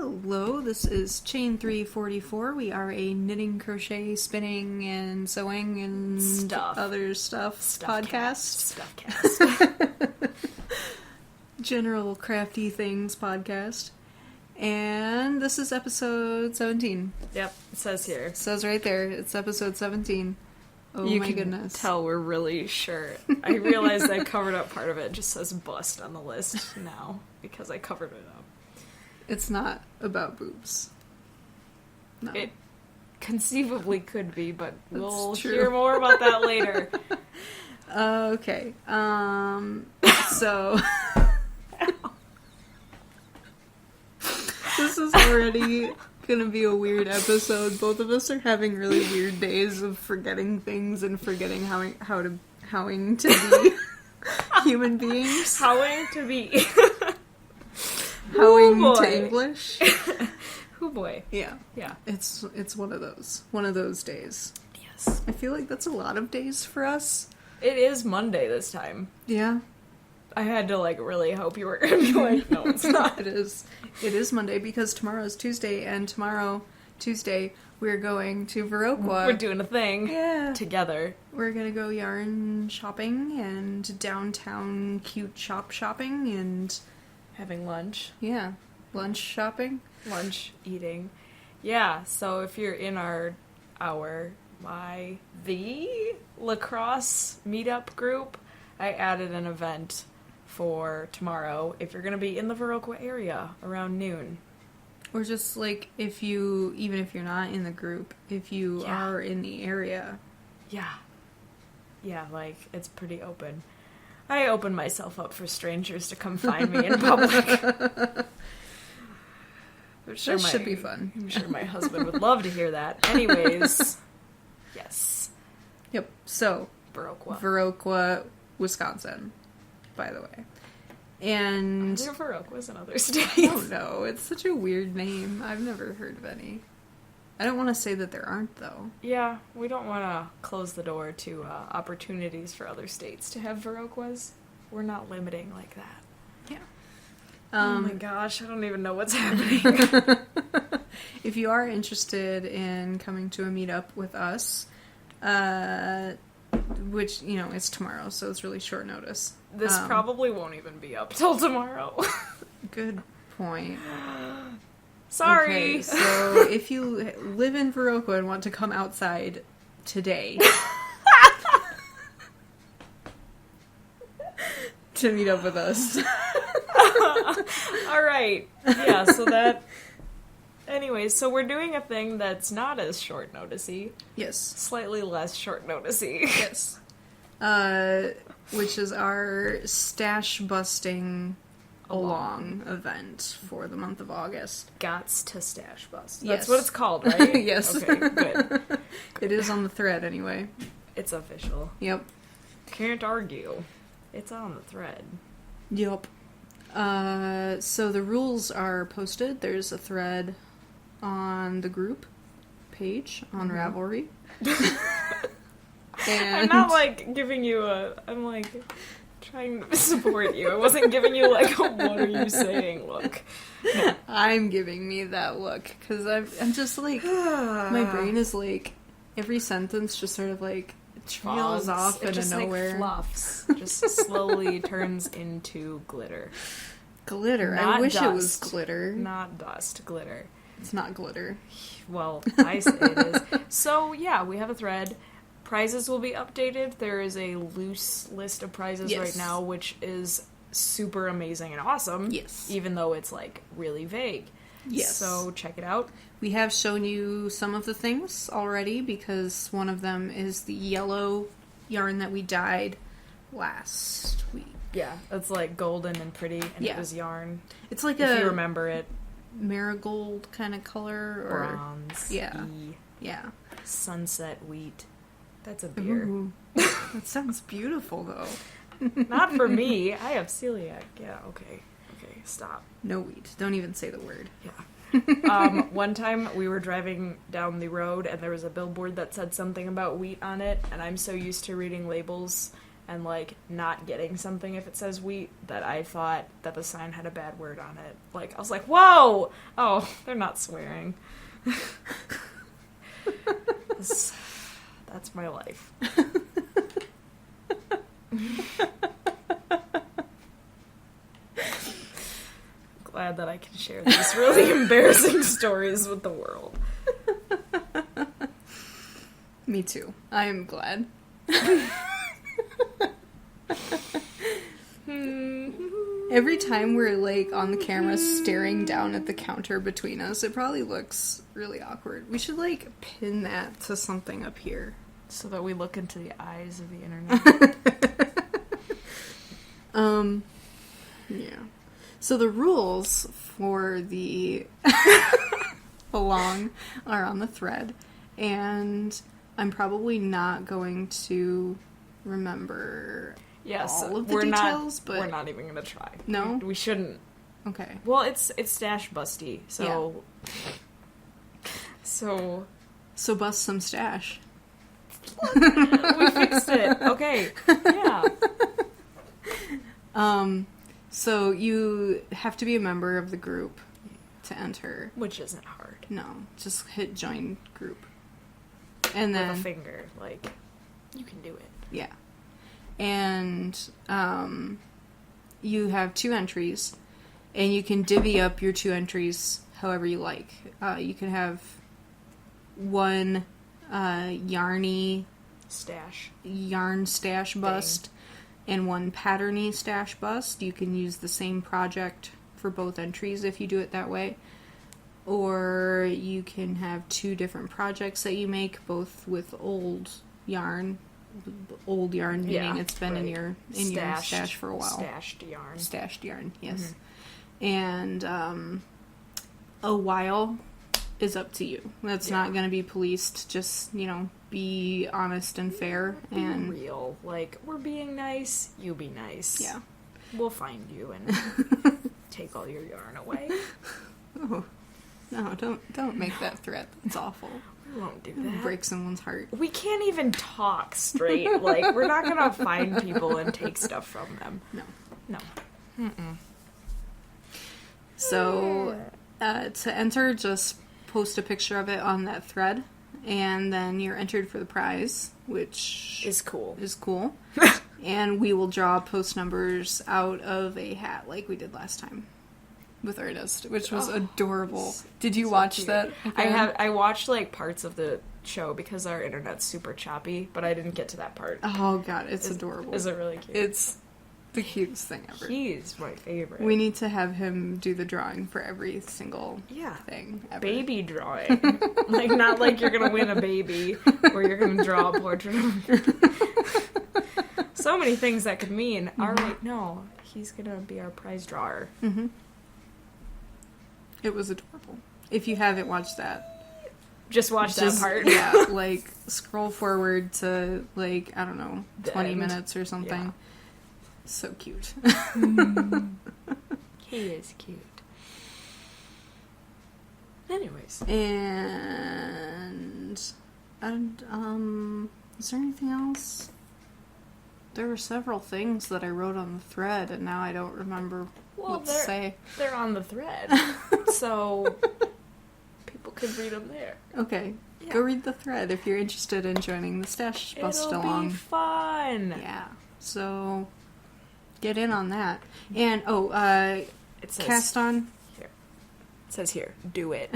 Hello, this is Chain 344. We are a knitting, crochet, spinning, and sewing and other stuff podcast. Stuffcast. General crafty things podcast. And this is episode 17. Yep, it says here. It says right there, it's episode 17. Oh you my can goodness. Tell we're really sure. I realized I covered up part of it. It just says bust on the list now because I covered it up. It's not about boobs. No. It conceivably could be, but we'll true. hear more about that later. Okay. So this is already gonna be a weird episode. Both of us are having really weird days of forgetting things and forgetting howing to be human beings. Howing to be. Howing to English. Oh boy. Yeah. Yeah. It's one of those days. Yes. I feel like that's a lot of days for us. It is Monday this time. Yeah. I had to really hope you were gonna be like, no, it's not. It is Monday because tomorrow's Tuesday, and tomorrow, Tuesday, we're going to Viroqua. We're doing a thing. Yeah. Together. We're gonna go yarn shopping and downtown cute shop shopping and Having lunch. yeah, lunch shopping. Lunch eating. Yeah, so if you're in the lacrosse meetup group, I added an event for tomorrow if you're going to be in the Viroqua area around noon. Or just even if you're not in the group, if you are in the area. Yeah. Yeah, it's pretty open. I open myself up for strangers to come find me in public. That should be fun. I'm sure my husband would love to hear that. Anyways, yes. Yep. So, Viroqua, Wisconsin, by the way. And Viroqua's another state. Oh no, it's such a weird name. I've never heard of any. I don't want to say that there aren't, though. Yeah, we don't want to close the door to opportunities for other states to have Viroquas. We're not limiting like that. Yeah. Oh my gosh, I don't even know what's happening. If you are interested in coming to a meetup with us, which, it's tomorrow, so it's really short notice. This probably won't even be up till tomorrow. Good point. Sorry. Okay, so if you live in Viroqua and want to come outside today to meet up with us. All right. Yeah, so that... Anyways, so we're doing a thing that's not as short noticey. Yes. Slightly less short noticey. Yes. Which is our stash busting along event for the month of August. Gots to stash bust. Yes. That's what it's called, right? Yes. Okay, good. It is on the thread anyway. It's official. Yep. Can't argue. It's on the thread. Yep. So the rules are posted. There's a thread on the group page on Ravelry. And I'm not giving you I'm trying to support you. I wasn't giving you a what are you saying look. No. I'm giving me that look because I'm just my brain is every sentence just sort of trails off into nowhere. Fluffs. Just slowly turns into glitter. Glitter. Not I wish dust. it was glitter. Not dust. Glitter. It's not glitter. Well, I say it is. So yeah, we have a thread. Prizes will be updated. There is a loose list of prizes right now, which is super amazing and awesome. Yes. Even though it's really vague. Yes. So check it out. We have shown you some of the things already because one of them is the yellow yarn that we dyed last week. Yeah, it's golden and pretty, and it was yarn. It's if you remember it. Marigold kind of color or bronze. Yeah. Yeah. Sunset wheat. That's a beer. Ooh. That sounds beautiful though. Not for me. I have celiac. Yeah, okay. Okay, stop. No wheat. Don't even say the word. Yeah. One time we were driving down the road and there was a billboard that said something about wheat on it, and I'm so used to reading labels and, like, not getting something if it says wheat that I thought that the sign had a bad word on it. Like, I was like, whoa! Oh, they're not swearing. That's my life. Glad that I can share these really embarrassing stories with the world. Me too. I am glad. Every time we're, like, on the camera staring down at the counter between us, it probably looks really awkward. We should, like, pin that to something up here. So that we look into the eyes of the internet. Yeah. So the rules for the along are on the thread, and I'm probably not going to remember all of the details, but we're not even going to try. No? We shouldn't. Okay. Well, it's stash busty, so... Yeah. So bust some stash. We fixed it. Okay. Yeah. So you have to be a member of the group to enter. Which isn't hard. No, just hit join group. And then... With a finger, like, you can do it. Yeah. And, you have 2 entries, and you can divvy up your 2 entries however you like. You can have one, yarn stash bust, and one patterny stash bust. You can use the same project for both entries if you do it that way. Or you can have 2 different projects that you make, both with old yarn meaning it's been in your stash for a while. Stashed yarn, yes. Mm-hmm. And a while is up to you. That's not going to be policed. Just, be honest and fair. And real. Like, we're being nice, you be nice. Yeah. We'll find you and take all your yarn away. Oh. No, don't make that threat. That's awful. We won't do that. Break someone's heart. We can't even talk straight. Like, we're not gonna find people and take stuff from them. No. Mm-mm. So, to enter, just post a picture of it on that thread, and then you're entered for the prize, which is cool. And we will draw post numbers out of a hat like we did last time with Ernest, which was adorable. Did you watch cute. that? I watched like parts of the show because our internet's super choppy, but I didn't get to that part. Oh god, it's adorable. Is it really cute? It's the cutest thing ever. He's my favorite. We need to have him do the drawing for every single thing ever. Baby drawing. Like, not like you're gonna win a baby or you're gonna draw a portrait of so many things that could mean. Mm-hmm. All right, no, he's gonna be our prize drawer. Mm-hmm. It was adorable. If you haven't watched that, just watch that part. Yeah, like scroll forward to like, I don't know, 20 minutes or something. Yeah. So cute. He is cute. Anyways. And is there anything else? There were several things that I wrote on the thread, and now I don't remember what to say. They're on the thread, so people could read them there. Okay, go read the thread if you're interested in joining the Stash Bust along. It'll be fun. Yeah, so get in on that. And it says, cast on. Here. It says here, do it.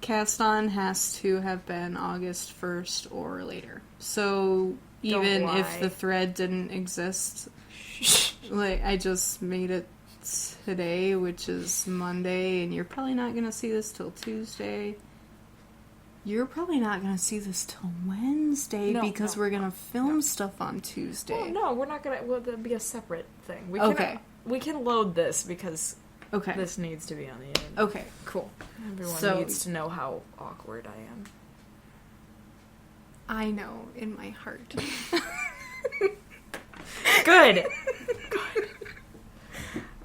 Cast on has to have been August 1st or later. So even if the thread didn't exist, like I just made it today, which is Monday, and you're probably not going to see this till Tuesday. You're probably not going to see this till Wednesday because we're going to film stuff on Tuesday. Well, no, we're not going to. Well, that'll be a separate thing. We can load this because this needs to be on the internet. Okay, cool. Everyone needs to know how awkward I am. I know, in my heart. Good.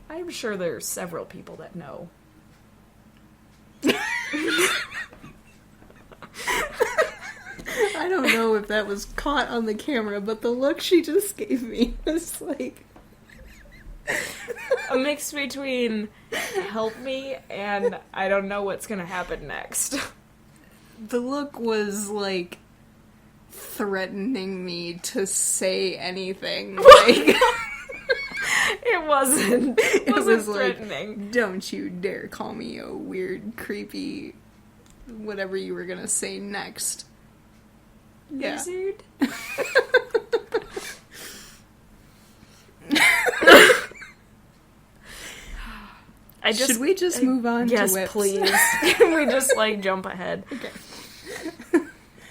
I'm sure there are several people that know. I don't know if that was caught on the camera, but the look she just gave me was like... a mix between help me and I don't know what's gonna happen next. The look was like threatening me to say anything. Like, it wasn't. It wasn't threatening. Like, don't you dare call me a weird, creepy, whatever you were gonna say next. Yeah. Lizard? Should we just move on to whips? Yes, please. Can we just, like, jump ahead? Okay.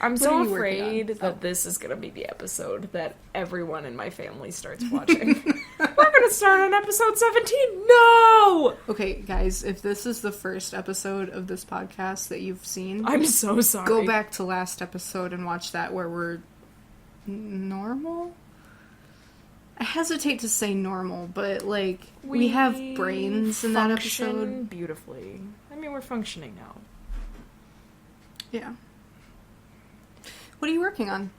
I'm so afraid that this is going to be the episode that everyone in my family starts watching. We're going to start on episode 17. No! Okay, guys, if this is the first episode of this podcast that you've seen... I'm so sorry. Go back to last episode and watch that where we're normal? I hesitate to say normal, but, like, we have brains in that episode. Beautifully. I mean, we're functioning now. Yeah. What are you working on?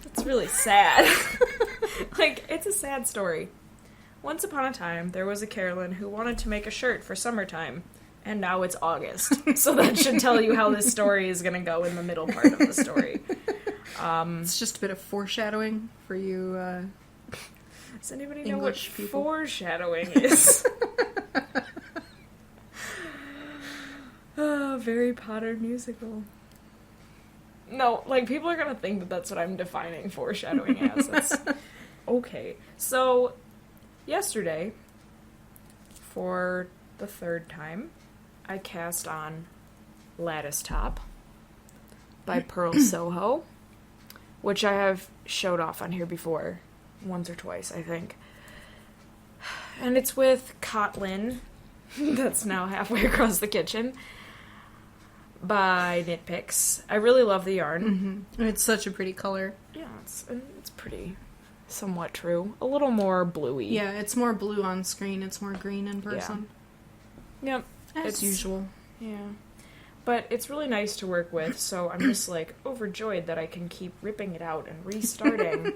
It's really sad. Like, it's a sad story. Once upon a time, there was a Carolyn who wanted to make a shirt for summertime, and now it's August. So that should tell you how this story is going to go in the middle part of the story. It's just a bit of foreshadowing for you, does anybody English know what people? Foreshadowing is? Harry Potter musical. No, like, people are gonna think that that's what I'm defining foreshadowing as. That's... Okay. So, yesterday, for the third time, I cast on Lattice Top by Pearl Soho, which I have showed off on here before, once or twice, I think. And it's with Carolyn, that's now halfway across the kitchen, by Knitpicks. I really love the yarn. Mm-hmm. It's such a pretty color. Yeah, it's pretty. Somewhat true. A little more bluey. Yeah, it's more blue on screen. It's more green in person. Yeah. Yep. As usual. Yeah. But it's really nice to work with, so I'm just, like, overjoyed that I can keep ripping it out and restarting.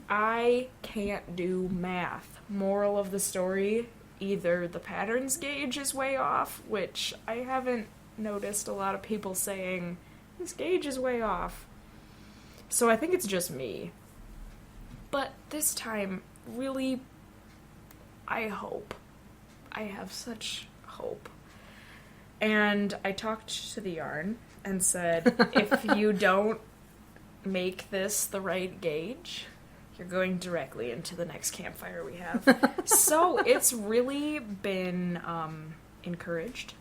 I can't do math. Moral of the story, either the patterns gauge is way off, which I haven't noticed a lot of people saying, this gauge is way off. So I think it's just me. But this time, really, I hope. I have such hope. And I talked to the yarn and said, if you don't make this the right gauge, you're going directly into the next campfire we have. So it's really been encouraged.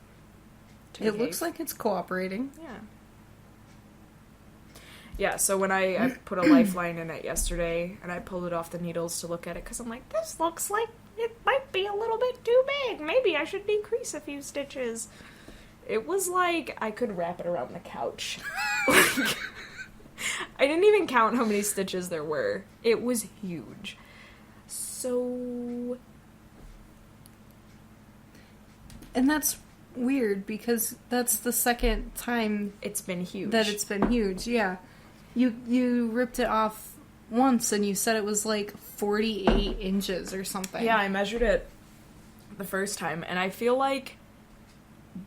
It looks like it's cooperating. Yeah. Yeah, so when I put a lifeline in it yesterday, and I pulled it off the needles to look at it, because I'm like, this looks like it might be a little bit too big. Maybe I should decrease a few stitches. It was like I could wrap it around the couch. Like, I didn't even count how many stitches there were. It was huge. So... And that's weird, because that's the second time it's been huge. That it's been huge, yeah. You ripped it off once, and you said it was like 48 inches or something. Yeah, I measured it the first time, and I feel like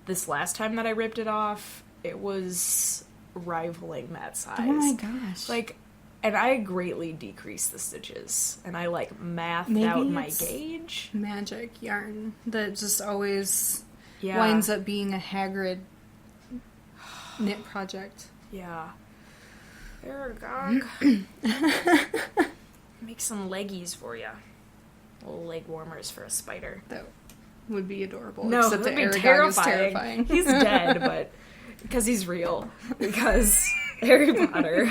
this last time that I ripped it off, it was rivaling that size. Oh my gosh. Like, and I greatly decreased the stitches, and I, like, mathed out my gauge. Magic yarn that just always winds up being a Hagrid knit project. Yeah. There, Gog. Make some leggies for you. Little leg warmers for a spider. That would be adorable. No, except that'd the be terrifying. He's dead, but because he's real. Because Harry Potter.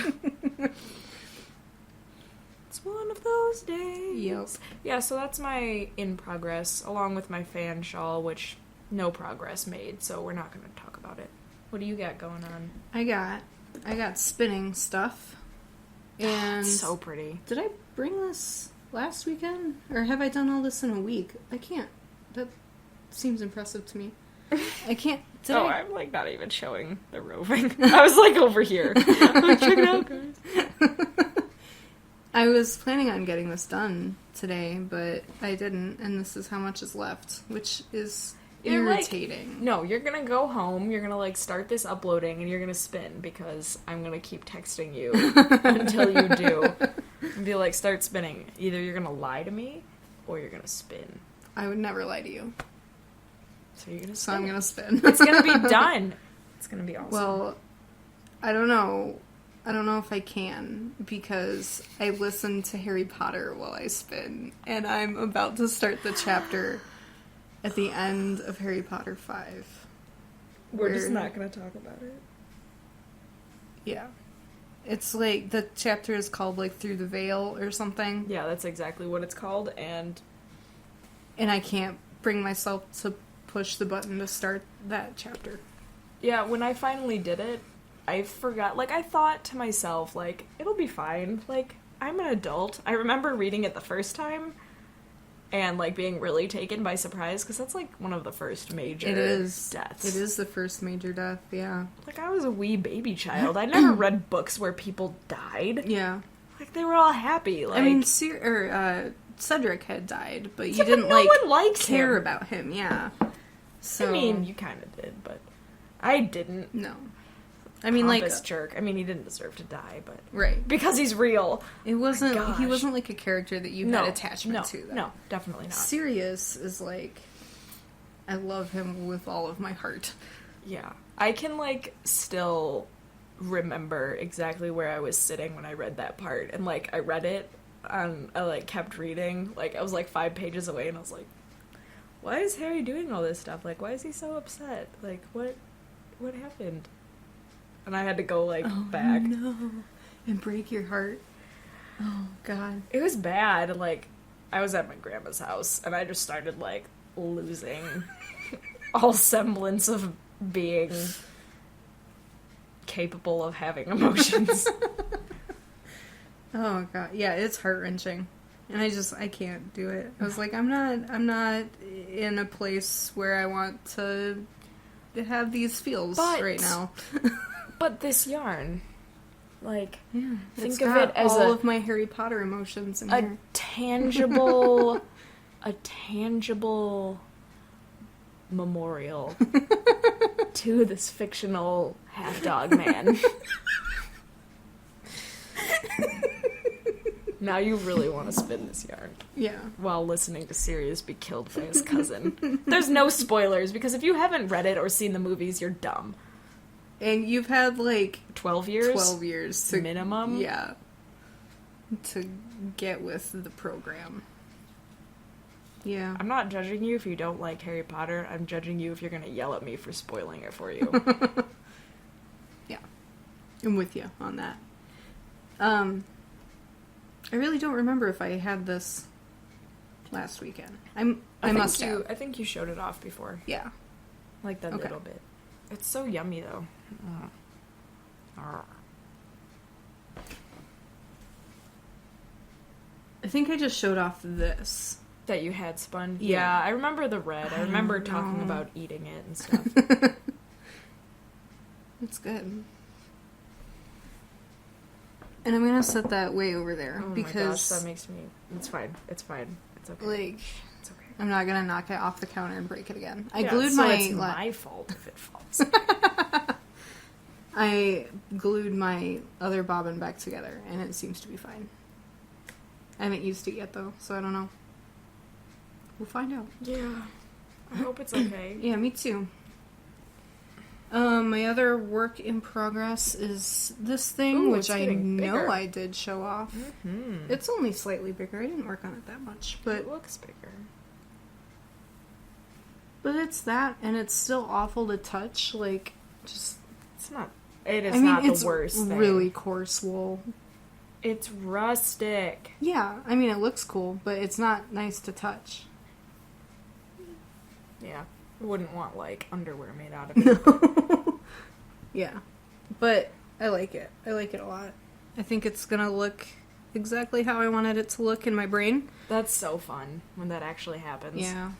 It's one of those days. Yep. Yeah, so that's my in progress, along with my fan shawl, which no progress made, so we're not going to talk about it. What do you got going on? I got spinning stuff. And it's so pretty. Did I bring this last weekend? Or have I done all this in a week? I can't. That seems impressive to me. I can't Oh, I'm like not even showing the roving. I was like over here. Like, check it out, guys. I was planning on getting this done today, but I didn't, and this is how much is left, which is irritating. Like, no, you're gonna go home, you're gonna like start this uploading, and you're gonna spin, because I'm gonna keep texting you until you do. And be like, start spinning. Either you're gonna lie to me, or you're gonna spin. I would never lie to you. So you're gonna spin. So I'm gonna spin. It's gonna be done. It's gonna be awesome. Well, I don't know. I don't know if I can, because I listen to Harry Potter while I spin, and I'm about to start the chapter at the end of Harry Potter 5. We're just not going to talk about it. Yeah. It's like, the chapter is called, like, Through the Veil or something. Yeah, that's exactly what it's called, and I can't bring myself to push the button to start that chapter. Yeah, when I finally did it, I forgot, like, I thought to myself, like, it'll be fine, like, I'm an adult. I remember reading it the first time, and, like, being really taken by surprise, because that's, like, one of the first major deaths. It is the first major death, yeah. Like, I was a wee baby child. I never read books where people died. Yeah. Like, they were all happy, like... I mean, Cedric had died, but you yeah, didn't, but no one liked care him. about him, yeah. So, I mean, you kind of did, but I didn't. No. I mean, Pompous jerk. I mean, he didn't deserve to die, but... Right. Because he's real. It wasn't... Gosh. He wasn't, like, a character that you had attachment to, though. No, definitely not. Sirius is, like... I love him with all of my heart. Yeah. I can, like, still remember exactly where I was sitting when I read that part. And, like, I read it, and I, like, kept reading. Like, I was, like, 5 pages away, and I was like, why is Harry doing all this stuff? Like, why is he so upset? Like, what happened? And I had to go, like, back. No. And break your heart. Oh, God. It was bad. Like, I was at my grandma's house, and I just started, like, losing all semblance of being capable of having emotions. Oh, God. Yeah, it's heart-wrenching. And I can't do it. I was like, I'm not in a place where I want to have these feels right now. But this yarn, like, yeah, think of it as all of my Harry Potter emotions in here. tangible memorial to this fictional half-dog man. Now you really want to spin this yarn. Yeah. While listening to Sirius be killed by his cousin. There's no spoilers, because if you haven't read it or seen the movies, you're dumb. And you've had, like... 12 years? 12 years. To, minimum? Yeah. To get with the program. Yeah. I'm not judging you if you don't like Harry Potter. I'm judging you if you're going to yell at me for spoiling it for you. Yeah. I'm with you on that. I really don't remember if I had this last weekend. I must have. I think you showed it off before. Yeah. Like that little bit. It's so yummy, though. I think I just showed off this. That you had spun? Yeah. I remember the red. I remember talking about eating it and stuff. It's good. And I'm gonna set that way over there, because... my gosh, that makes me... It's fine. It's fine. It's okay. Like... It's okay. I'm not gonna knock it off the counter and break it again. I it's my fault if it falls. I glued my other bobbin back together, and it seems to be fine. I haven't used it yet, though, so I don't know. We'll find out. Yeah. I hope it's okay. Yeah, me too. My other work in progress is this thing, which I know I did show off. Mm-hmm. It's only slightly bigger. I didn't work on it that much, but it looks bigger. But it's that, and it's still awful to touch. Like, just it's not. It is not the worst thing. It's really coarse wool. It's rustic. Yeah, I mean, it looks cool, but it's not nice to touch. Yeah. I wouldn't want, like, underwear made out of it. Yeah. But I like it. I like it a lot. I think it's gonna look exactly how I wanted it to look in my brain. That's so fun when that actually happens. Yeah.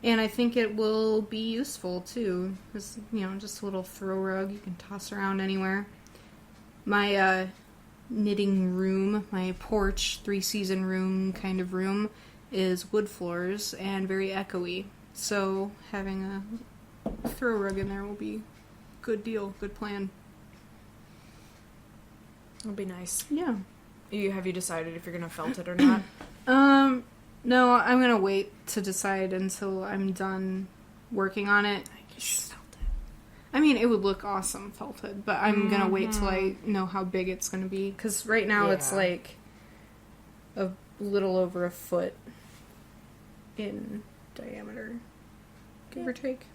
And I think it will be useful, too. It's, just a little throw rug you can toss around anywhere. My knitting room, my porch, 3-season room kind of room, is wood floors and very echoey. So having a throw rug in there will be good deal, good plan. It'll be nice. Yeah. Have you decided if you're going to felt it or not? No, I'm going to wait to decide until I'm done working on it. I just felt it. I mean, it would look awesome felted, but I'm going to wait till I know how big it's going to be. Because right now it's like a little over a foot in diameter, give or take.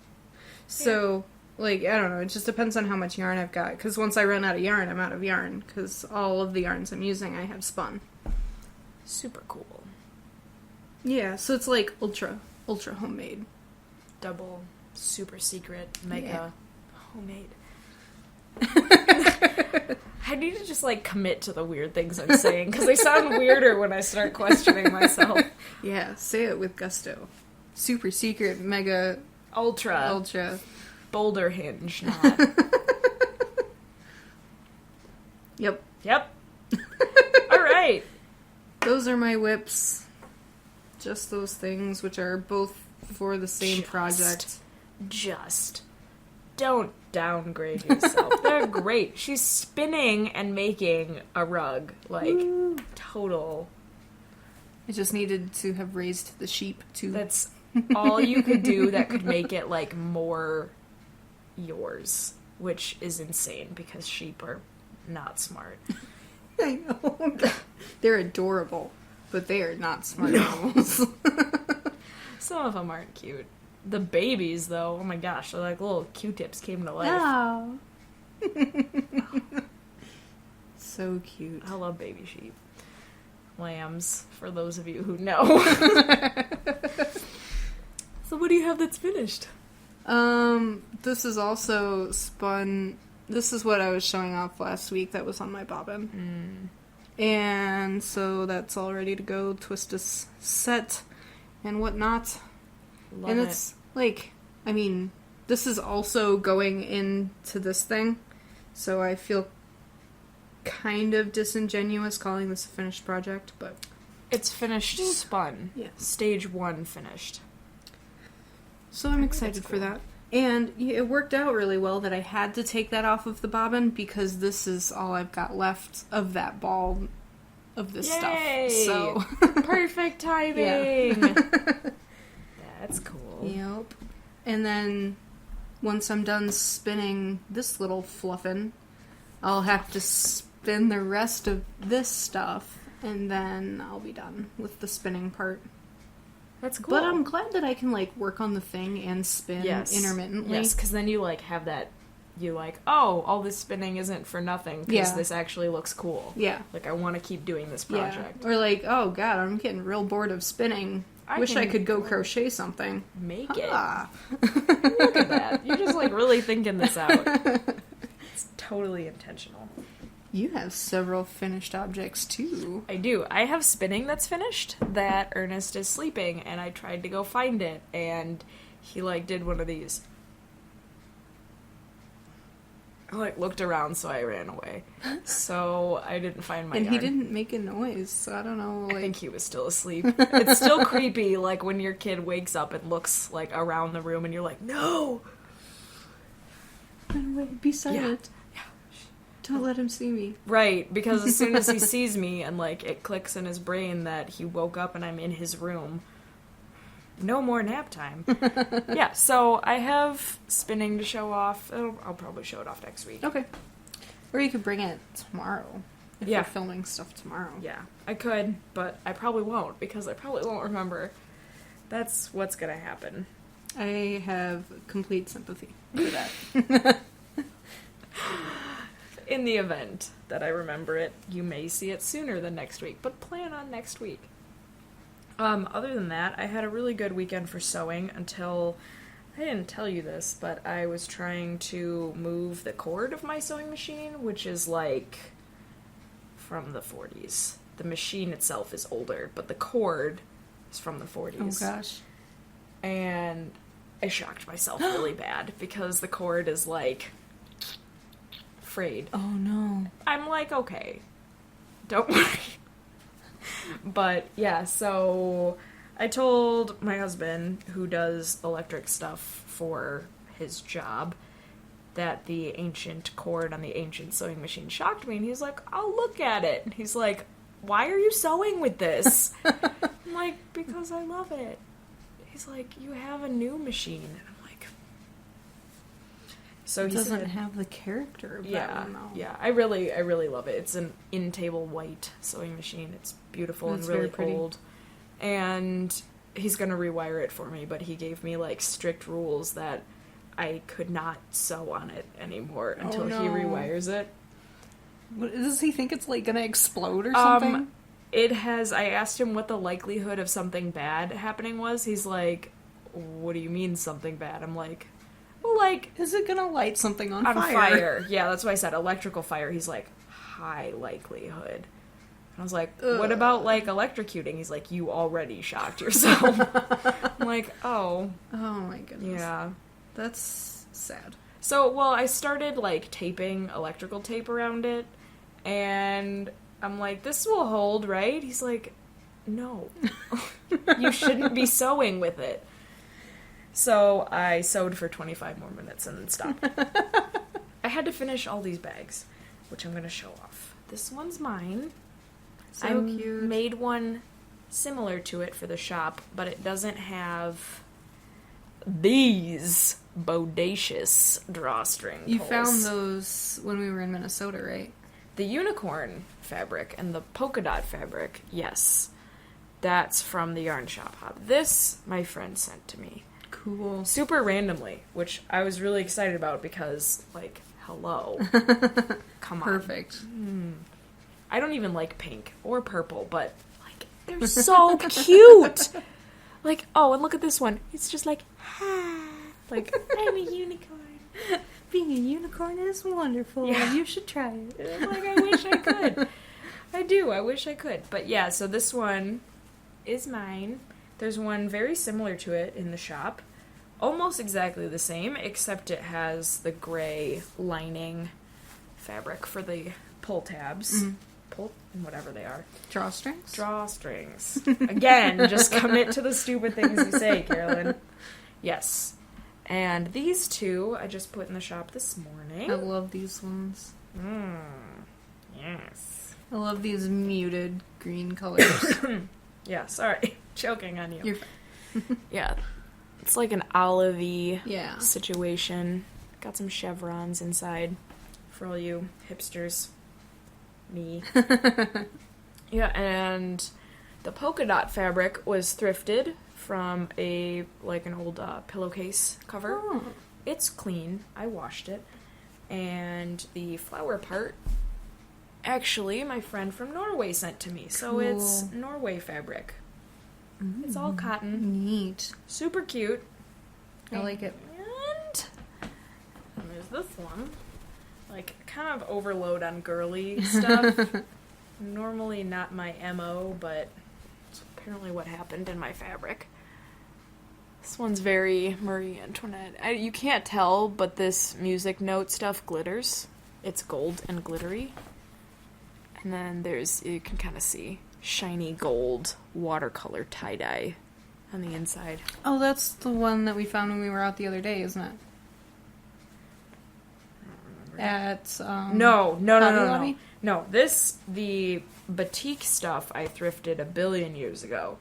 So, I don't know, it just depends on how much yarn I've got. Because once I run out of yarn, I'm out of yarn. Because all of the yarns I'm using, I have spun. Super cool. Yeah, so it's like ultra homemade. Double, super secret, mega homemade. I need to just, commit to the weird things I'm saying, because they sound weirder when I start questioning myself. Yeah, say it with gusto. Super secret, mega... Ultra. Boulder hinge knot. Yep. All right. Those are my whips. Just those things, which are both for the same project. Just don't downgrade yourself. They're great. She's spinning and making a rug. Total. I just needed to have raised the sheep, too. That's all you could do that could make it, more yours. Which is insane, because sheep are not smart. I know. They're adorable. But they are not smart animals. Some of them aren't cute. The babies, though, oh my gosh, they're like little Q-tips came to life. Oh. So cute. I love baby sheep. Lambs, for those of you who know. So what do you have that's finished? This is also spun... This is what I was showing off last week that was on my bobbin. And so that's all ready to go. Twist is set and whatnot. Love it. It's this is also going into this thing. So I feel kind of disingenuous calling this a finished project, but... It's finished spun. Yeah. Stage 1 finished. So I'm excited for that. And it worked out really well that I had to take that off of the bobbin because this is all I've got left of that ball of this Yay! stuff. So Perfect timing! That's cool. Yep. And then once I'm done spinning this little fluffin', I'll have to spin the rest of this stuff and then I'll be done with the spinning part. That's cool. But I'm glad that I can, work on the thing and spin intermittently. Yes, because then you, have that, all this spinning isn't for nothing, because this actually looks cool. Yeah. I want to keep doing this project. Yeah. Or oh god, I'm getting real bored of spinning. Wish I could go crochet something. Make it. Look at that. You're just, really thinking this out. It's totally intentional. You have several finished objects, too. I do. I have spinning that's finished that Ernest is sleeping, and I tried to go find it, and he, did one of these. I, looked around, so I ran away. So I didn't find my And yarn. he didn't make a noise, so I don't know, I think he was still asleep. It's still creepy, when your kid wakes up and looks, around the room, and you're like, no! Run away, be silent. Yeah. Don't let him see me. Right, because as soon as he sees me and, it clicks in his brain that he woke up and I'm in his room, no more nap time. Yeah, so I have spinning to show off. I'll probably show it off next week. Okay. Or you could bring it tomorrow. If Yeah. we're filming stuff tomorrow. Yeah, I could, but I probably won't, because I probably won't remember. That's what's gonna happen. I have complete sympathy for that. In the event that I remember it, you may see it sooner than next week, but plan on next week. Other than that, I had a really good weekend for sewing until, I didn't tell you this, but I was trying to move the cord of my sewing machine, which is from the 40s. The machine itself is older, but the cord is from the 40s. Oh gosh. and I shocked myself really bad because the cord is, like, frayed. Oh, no. I'm like, okay, don't worry. But, yeah, so I told my husband, who does electric stuff for his job, that the ancient cord on the ancient sewing machine shocked me, and he's like, I'll look at it. And he's like, why are you sewing with this? I'm like, because I love it. He's like, you have a new machine. And I'm like... So it he doesn't said, have the character of that one, though. Yeah, I really love it. It's an in-table white sewing machine. It's beautiful and really old. And he's going to rewire it for me, but he gave me, like, strict rules that I could not sew on it anymore until he rewires it. What, does he think it's, like, gonna explode or something? It has... I asked him what the likelihood of something bad happening was. He's like, what do you mean something bad? I'm like, well, like... is it gonna light something on fire? On fire. Yeah, that's why I said electrical fire. He's like, high likelihood. And I was like, what about, like, electrocuting? He's like, you already shocked yourself. I'm like, oh. Oh, my goodness. Yeah. That's sad. So, well, I started, like, taping electrical tape around it, and I'm like, this will hold, right? He's like, no. You shouldn't be sewing with it. So I sewed for 25 more minutes and then stopped. I had to finish all these bags, which I'm going to show off. This one's mine. So I cute. made one similar to it for the shop, but it doesn't have these bodacious drawstring You pulls. found those when we were in Minnesota, right? The unicorn fabric and the polka dot fabric, yes. That's from the yarn shop hub. This, my friend sent to me. Cool. Super randomly, which I was really excited about because, like, hello. Come on. Perfect. I don't even like pink or purple, but, like, they're so cute! Like, oh, and look at this one. It's just like, ha! Like, I'm a unicorn. Being a unicorn is wonderful. Yeah. You should try it. Like, I wish I could. I do. I wish I could. But yeah, so this one is mine. There's one very similar to it in the shop. Almost exactly the same, except it has the gray lining fabric for the pull tabs. Pull, whatever they are. Drawstrings? Drawstrings. Again, just commit to the stupid things you say, Carolyn. Yes. And these two I just put in the shop this morning. I love these ones. Yes. I love these muted green colors. Yeah, sorry. Choking on you. You're fine. Yeah. It's like an olive-y Yeah. situation. Got some chevrons inside for all you hipsters. Me. Yeah, and the polka dot fabric was thrifted from an old pillowcase cover. Oh. It's clean. I washed it. And the flower part, actually, my friend from Norway sent to me. So it's Norway fabric. It's all cotton. Neat. Super cute. I like it. And there's this one. Like, kind of overload on girly stuff. Normally not my MO, but it's apparently what happened in my fabric. This one's very Marie Antoinette. You can't tell, but this music note stuff glitters. It's gold and glittery. And then you can kind of see shiny gold watercolor tie-dye on the inside. Oh, that's the one that we found when we were out the other day, isn't it? At, No. Lobby? No, the batik stuff I thrifted a billion years ago.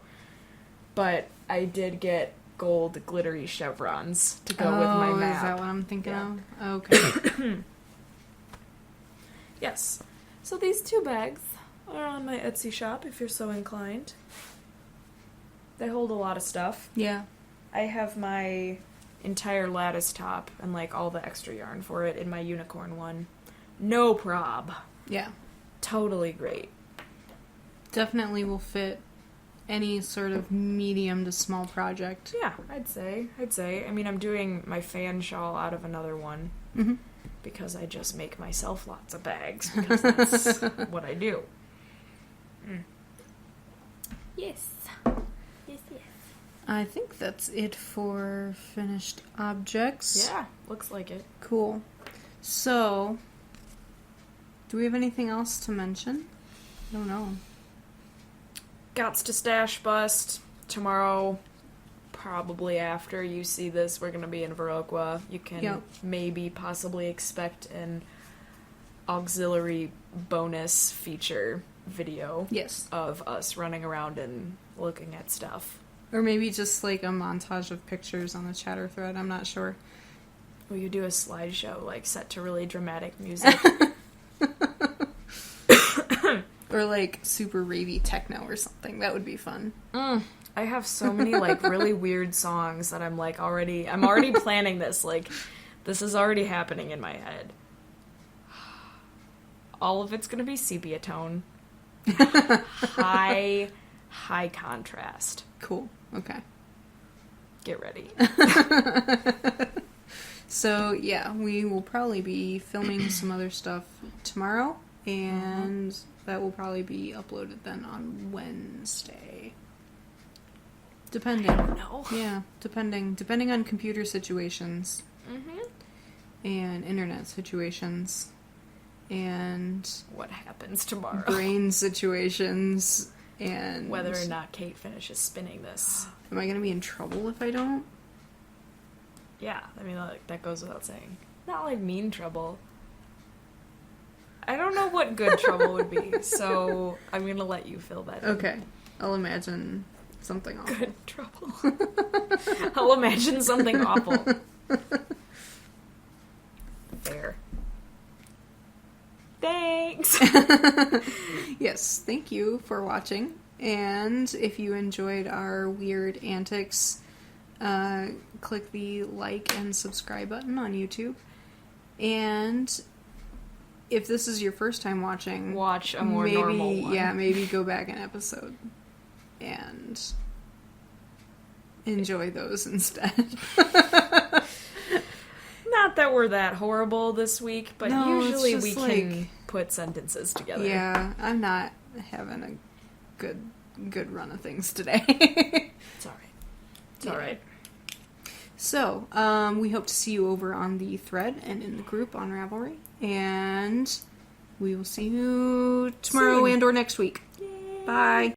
But I did get gold glittery chevrons to go with my map. Is that what I'm thinking of? Okay. Yes. So these two bags are on my Etsy shop if you're so inclined. They hold a lot of stuff. Yeah. I have my entire lattice top and all the extra yarn for it in my unicorn one. No prob. Yeah. Totally great. Definitely will fit any sort of medium to small project. Yeah, I'd say. I mean, I'm doing my fan shawl out of another one. Mm-hmm. Because I just make myself lots of bags. Because that's what I do. Mm. Yes. I think that's it for finished objects. Yeah, looks like it. Cool. So, do we have anything else to mention? I don't know. Gots to stash bust tomorrow. Probably after you see this, we're going to be in Viroqua. You can maybe possibly expect an auxiliary bonus feature video of us running around and looking at stuff. Or maybe just like a montage of pictures on the chatter thread. I'm not sure. Will you do a slideshow like set to really dramatic music? Or like super ravey techno or something. That would be fun. I have so many like really weird songs that I'm already planning this. Like, this is already happening in my head. All of it's gonna be sepia tone. High contrast. Cool. Okay. Get ready. So, yeah, we will probably be filming some other stuff tomorrow, and that will probably be uploaded then on Wednesday. Depending. I don't know. Yeah, depending on computer situations. And internet situations. And what happens tomorrow. Brain situations. And whether or not Kait finishes spinning this. Am I going to be in trouble if I don't? Yeah, I mean, like, that goes without saying. Not like mean trouble. I don't know what good trouble would be, so I'm going to let you fill that in. Okay. I'll imagine something awful. Good trouble. I'll imagine something awful. Fair. Thanks! Yes, thank you for watching. And if you enjoyed our weird antics, click the like and subscribe button on YouTube. And if this is your first time watching, watch a more normal one. Yeah, maybe go back an episode and enjoy those instead. Not that we're that horrible this week, but no, usually we like, can put sentences together. Yeah, I'm not having a good run of things today. It's alright. It's alright. So, we hope to see you over on the thread and in the group on Ravelry. And we will see you tomorrow and or next week. Yay. Bye.